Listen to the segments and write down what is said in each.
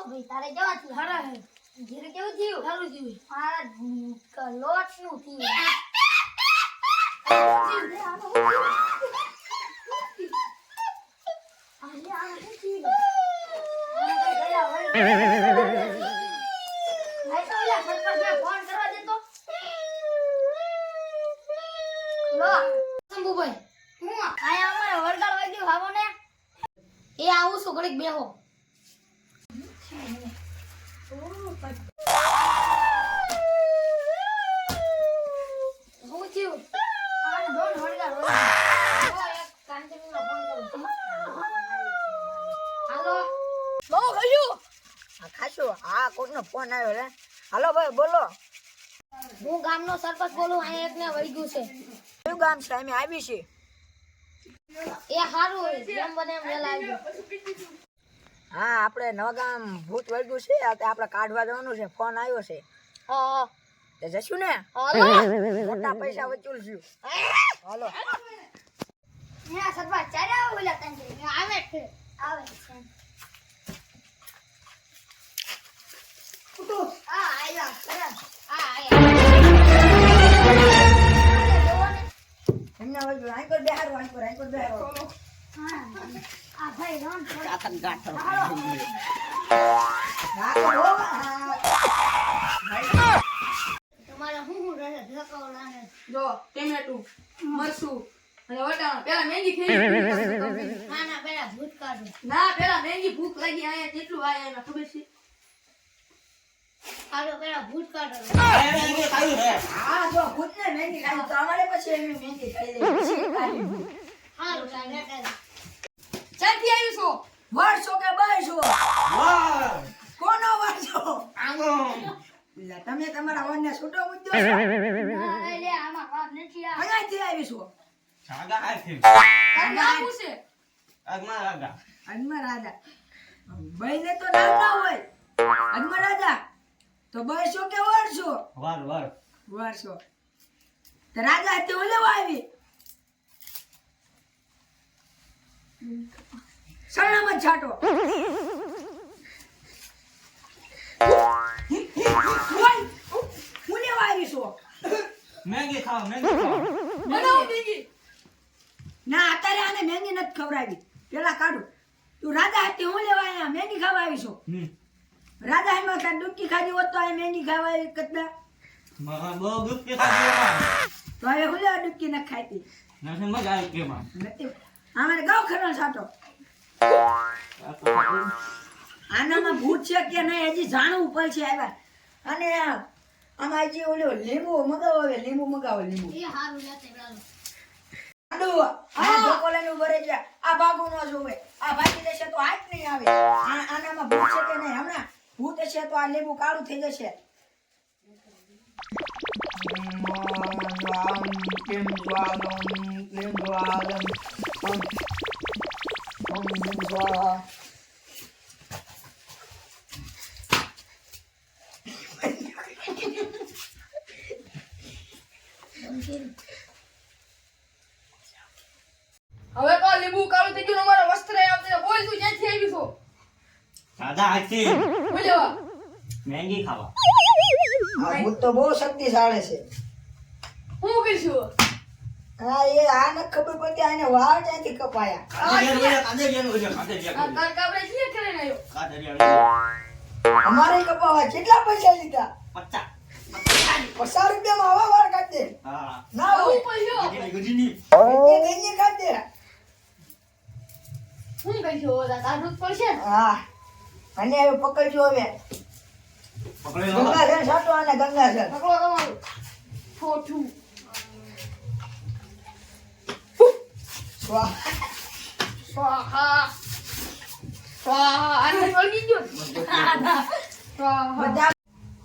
ભાઈ તારે કેવા થી હારા હે ઘીરે કેવું થયું સારું થયું મારા લોટ નું થયું ફોન કરવા દેતો લો શંભુભાઈ હું આયા અમારે વરગાળ વાગ્યું આવો ને એ આવું છું ઘડીક બેહો હું થયું આને દોન વરગાળ હોય એક કાંચનનો ફોન કરું હાલો લો ગયું આ ખાશો હા કોઈનો ફોન આવ્યો રે હાલો ભાઈ બોલો હું ગામનો સરપંચ બોલું આ એકને વળગ્યું છે કયું ગામ છે અમે આવી છે એ હારું હોય જેમ બને એમ વેલા આવજો હા આપણે નવગામ ભૂત વળગ્યું છે આપણે કાઢવા જવાનું છે ફોન આવ્યો છે હા તે જશું ને હાલો મોટા પૈસા વચૂલશું હાલો મેં સરપંચ ચારે આવો બોલ્યા તને આવે છે ઉઠો આ આયા એમના વળગ્યું આઈ પર બેહારો હા આ ભાઈ રોન કાતન ગાઠો તમારે હું રહે ધકાવડાને જો ટેમેટું મરસું અને વટાણા પેલા મેંગી થઈ ના પેલા ભૂત કાઢો ના પેલા મેંગી ભૂખ લાગી આયા કેટલું આયા એમાં ખબર છે કાઢો પેલા ભૂત કાઢો હા જો ભૂતને મહેંદી ખાઈ તો અમારે પછી એમ મહેંદી ખાઈ લે પછી કાઢી હારું કાઢો ચાથી આવ્યું છો વર્ષો કે બરસો કોનો વર્ષો લા તમે તમારા વનને છૂટો મૂક્યો છો લે આમાં વાત નથી આ ક્યાંથી આવીશું તારું નામ શું છે અજમા રાજા ભાઈને તો નામ ના હોય અજમા રાજા તો બરસો કે વર્ષો વર્ષો તો રાજા તે ઓલેવા આવી સણામાં છાટો હું લેવા આવીશું બનાવો મેંગી ના અત્યારે આને મહેંદી નથી ખવડાવી પેલા કાઢું તું રાજા હતી હું લેવા અહીંયા મહેંદી ખાવા આવીશું રાજા એમાં કાંઈ ડૂબકી ખાધી હોત તો આ મહેંદી ખાવા આવી કદા તો હવે હું લેવા ડૂબકી ન ખાતી નથી અમારે ગાવ ખરો છાટો આનામાં ભૂત છે કે નહીં હજી જાણવું પડશે આવ્યા અને આમાં હજી ઓલો લીંબુ મગાવો હવે લીંબુ એ હારું લેતે પેલા આડુ આ ઢોકોલાનું ભરે છે આ ભાગુ ન જોવે આ ભાગી જશે તો આજ નહીં આવે આનામાં ભૂત છે કે નહીં હમણાં ભૂત છે તો આ લીંબુ કાળું થઈ જશે હવે કો લીંબુ કાળું થઈ ગયું અમારા વસ્ત્ર આવશે બોલ તું ક્યાંથી આવ્યું છો બોલ્યો મેંગી ખાવા આ ભૂત તો બહુ શક્તિશાળી છે હું કહીશું હા એ આને ખબર પડતી આને વાળ ક્યાંથી કપાયા તાર કાબરે શું કરીને આવ્યો અમારે કપાવા કેટલા પૈસા લીધા 50 રૂપિયામાં આવા વાળ કાઢી દે ના હોય હું કહીશું એ ગંજી કાઢી દે હું કહીશું તાર દૂધ પડશે હા અને હવે પકડજો હવે ગંગાજળ છાંટો અને ગંગાજળ પકડો તમારું છોટું વાહ સ્વાહા સ્વાહા આને વળગી ગયો સ્વાહા બધા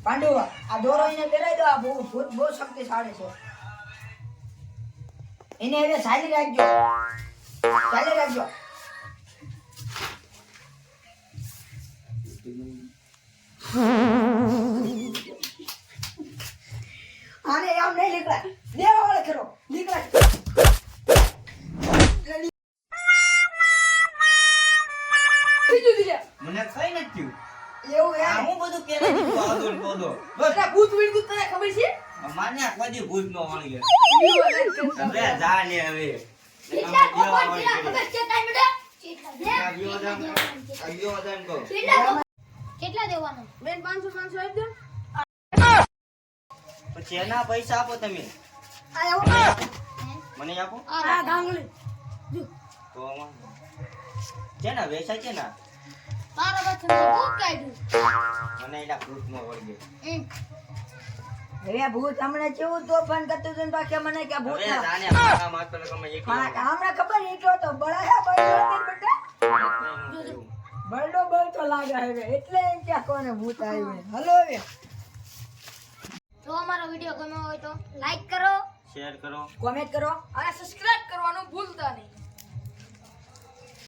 પાંડુવા આ દોરો એને પહેરાઈ દો આ બહુ ભૂત બહુ શક્તિશાળી છે એને હવે ચાલી રાખજો આને આમ નહીં નીકળાય દેવા વાળે કરો નીકળાય બીજું દીજે મને કઈ નથી થયું એવું હે હું બધું પહેલા કીધું આદોન બોલો એટલે ભૂત વીણગું તને ખબર છે માન્ય કોઈ ભૂત નો વળગે વિડિયો લાઈક કરતા હવે જા ને હવે કેટલા ખબર છે ટાઈમ બેટા કેટલા દેવાનું બેન 500 આપી દો પછી એના પૈસા આપો તમે આ એવું મને આપો આ ગાંગલી તો કેના વેચા કેના તારા બચ્ચું ભૂખ કાઢ્યું મને એના ભૂત નો વળગે હવે ભૂત હમણાં કેવું તોફાન કરતું હતું ને બાકી મને કે ભૂત હવે ના જાને મારા માસ્ટર કમે એક હમણાં ખબર એટલો તો બળાયા બળડો બેટા બળડો બળતો લાગે હવે એટલે એમ કે કોને ભૂત આવ્યું હલો હવે જો અમારો વિડિયો ગમ્યો હોય તો લાઈક કરો શેર કરો કોમેન્ટ કરો અને સબસ્ક્રાઇબ કરવાનું ભૂલતા નહીં